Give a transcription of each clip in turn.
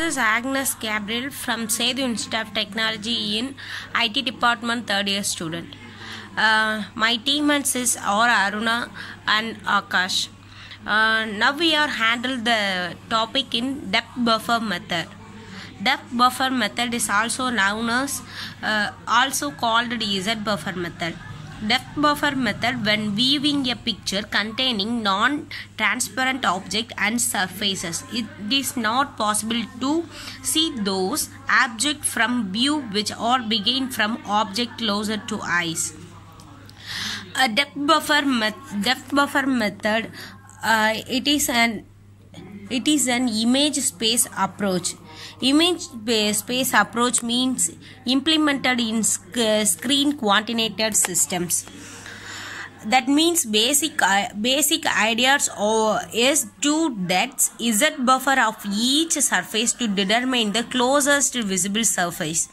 This is Agnes Gabriel from Sedu Institute of Technology in IT Department, third year student. My teammates is Aruna and Akash. Now we are handle the topic in depth buffer method. Depth buffer method is also known as also called Z buffer method. Depth buffer method when viewing a picture containing non-transparent object and surfaces. It is not possible to see those objects from view which are begin from object closer to eyes. A depth buffer method it is an image space approach. Image space approach means implemented in screen coordinated systems. That means basic ideas is to that Z buffer of each surface to determine the closest visible surface.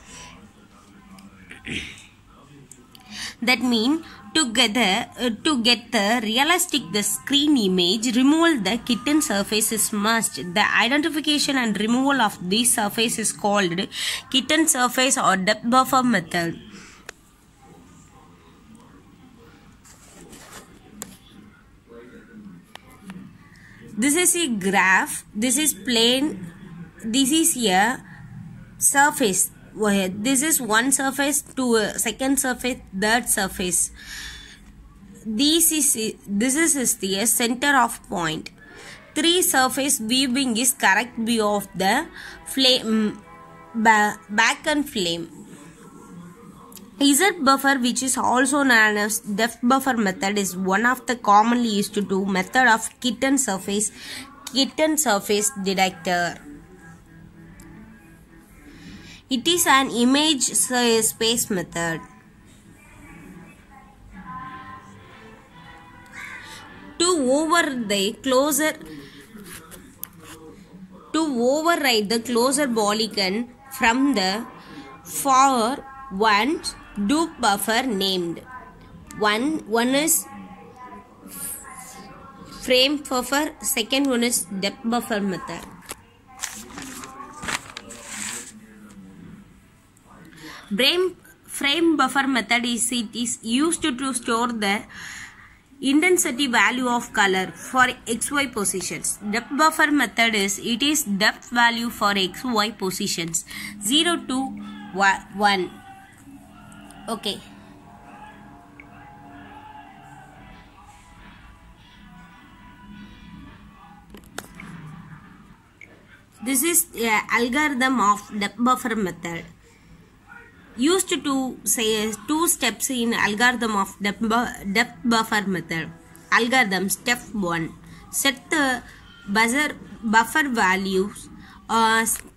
That means to get the realistic the screen image, remove the kitten surface is must. The identification and removal of this surface is called kitten surface or depth buffer method. This is a graph. This is plane. This is a surface. This is one surface to a second surface, third surface. This is the center of point. Three surface viewing is correct view of the flame back and flame. Z buffer, which is also known as depth buffer method, is one of the commonly used to do method of kitten surface detector. It is an image space method. To override the closer polygon from the for one dupe buffer named. One is frame buffer, second one is depth buffer method. Frame buffer method is used to store the intensity value of color for XY positions. Depth buffer method is depth value for XY positions 0 to 1. Okay. This is the algorithm of depth buffer method. Used to say two steps in algorithm of depth buffer method. Algorithm step 1. Set the buffer values.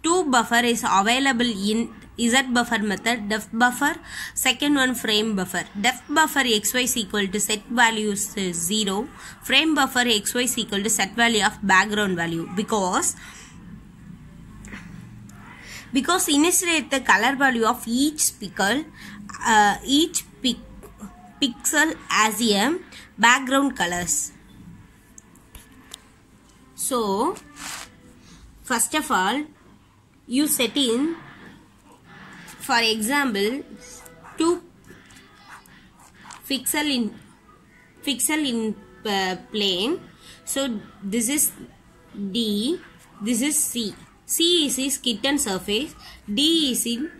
Two buffer is available in Z buffer method. Depth buffer. Second one frame buffer. Depth buffer XY is equal to set value is 0. Frame buffer XY is equal to set value of background value. Because initiate the color value of each pixel as a background colors. So first of all, you set in, for example, 2 pixel in plane. So this is D, this is C. C is kitten surface, D is in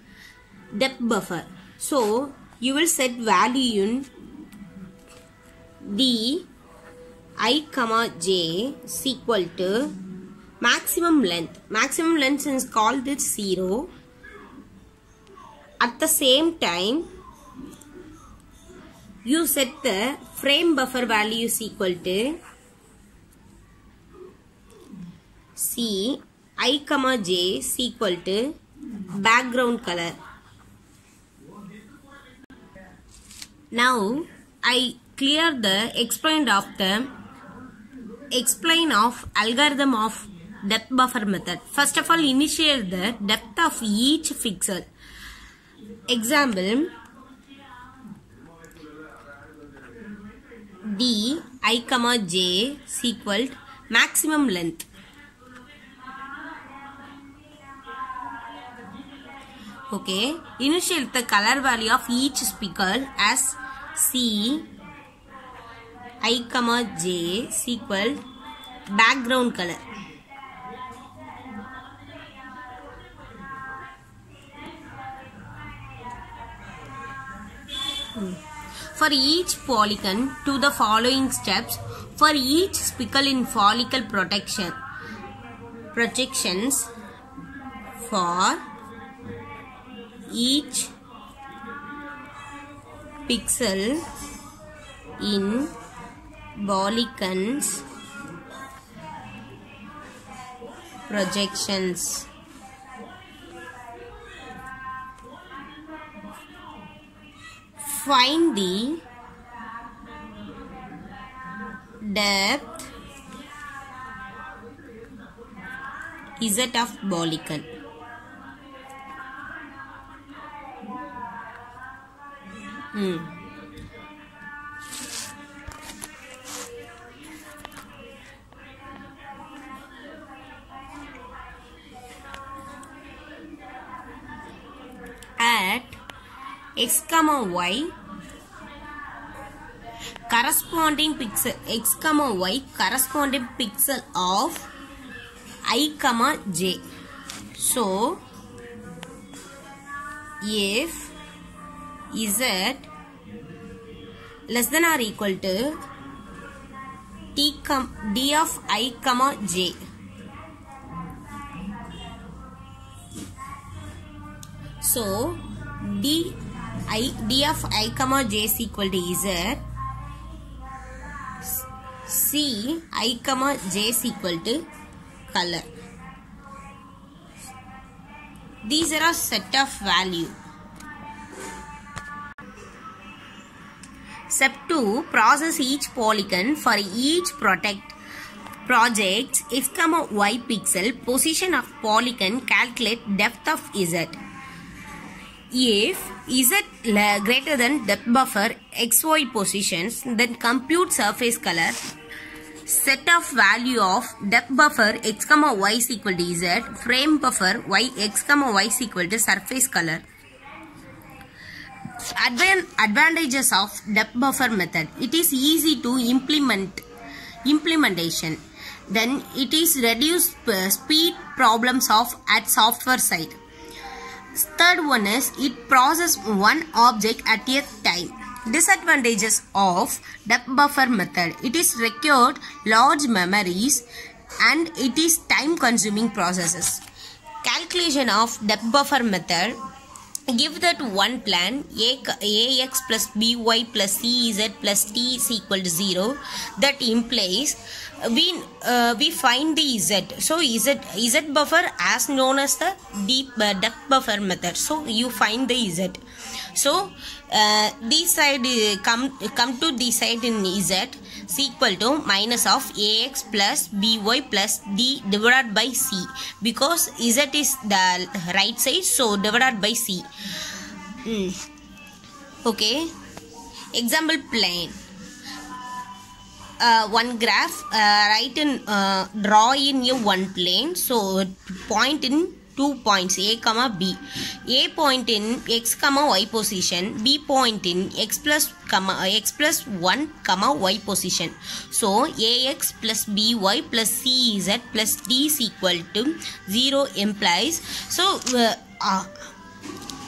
depth buffer. So you will set value in D I comma j is equal to maximum length. Maximum length is called it 0. At the same time, you set the frame buffer value is equal to C I comma j is equal to background color. Now I clear the explain of algorithm of depth buffer method. First of all, initiate the depth of each pixel. Example, D I comma j is equal to maximum length. Okay, initiate the color value of each speckle as C I comma J is equal background color. For each polygon, do the following steps. For each speckle in follicle projections for each pixel in polygon's projections. Find the depth Z of polygon. At x comma y corresponding pixel corresponding pixel of I comma j. So if z less than or equal to d of I comma j, so d of I comma j is equal to z, c I comma j is equal to color. These are a set of value. Step 2. Process each polygon for each project's x comma y pixel position of polygon. Calculate depth of z. If z greater than depth buffer xy positions, then compute surface color. Set of value of depth buffer x comma y is equal to z, frame buffer y x comma y is equal to surface color. Advantages of depth buffer method. It is easy to implementation. Then it is reduce speed problems at software side. Third one is it process one object at a time. Disadvantages of depth buffer method. It is required large memories and it is time consuming processes. Calculation of depth buffer method. Give that one plan ax plus by plus cz plus t is equal to 0. That implies we find the z. So z buffer as known as the depth buffer method. So you find the z. So this side come to this side in z is equal to minus of ax plus by plus d divided by c, because z is the right side, so divided by c. Okay, example plane. One graph, draw in a one plane. So point in 2 points a comma b. A point in x comma y position, b point in x plus 1 comma y position. So ax plus by plus cz plus d is equal to 0 implies. So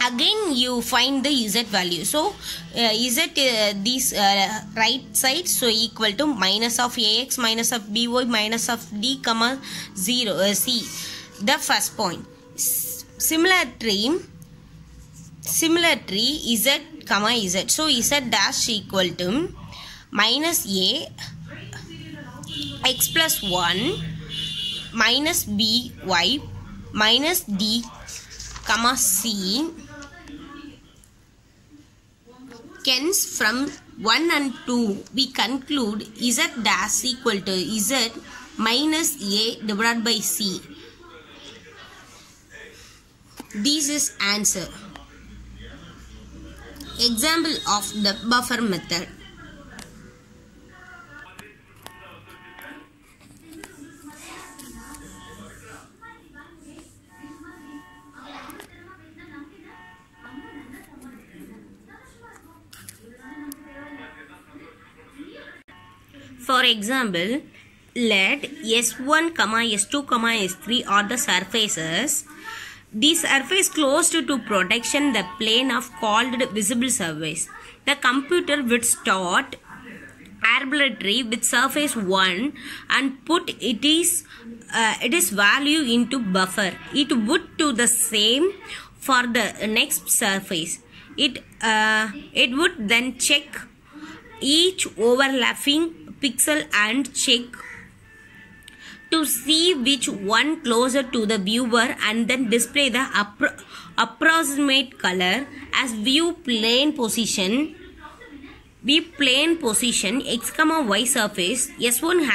again you find the z value. So z this right side, so equal to minus of ax minus of by minus of d comma 0 c, the first point. Similar tree z comma z. So z dash equal to minus a x plus 1 minus by minus d comma c. Hence from 1 and 2 we conclude z dash equal to z minus a divided by c. This is answer. Example of the buffer method. For example, let S1, S2, S3 are the surfaces. The surface closed to protection the plane of called visible surface. The computer would start arbitrary with surface 1 and put its value into buffer. It would do the same for the next surface. It would then check each overlapping pixel and check to see which one closer to the viewer, and then display the approximate color as view plane position x, y surface. S1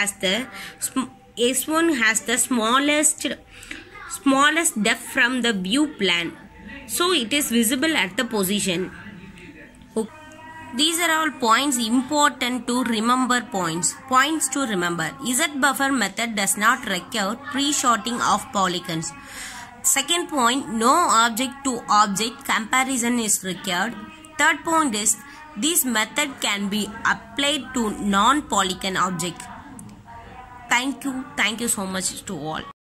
has the smallest depth from the view plane, so it is visible at the position. These are all points important to remember. Points to remember. Z-buffer method does not require pre-sorting of polygons. Second point, no object to object comparison is required. Third point is, this method can be applied to non-polygon object. Thank you so much to all.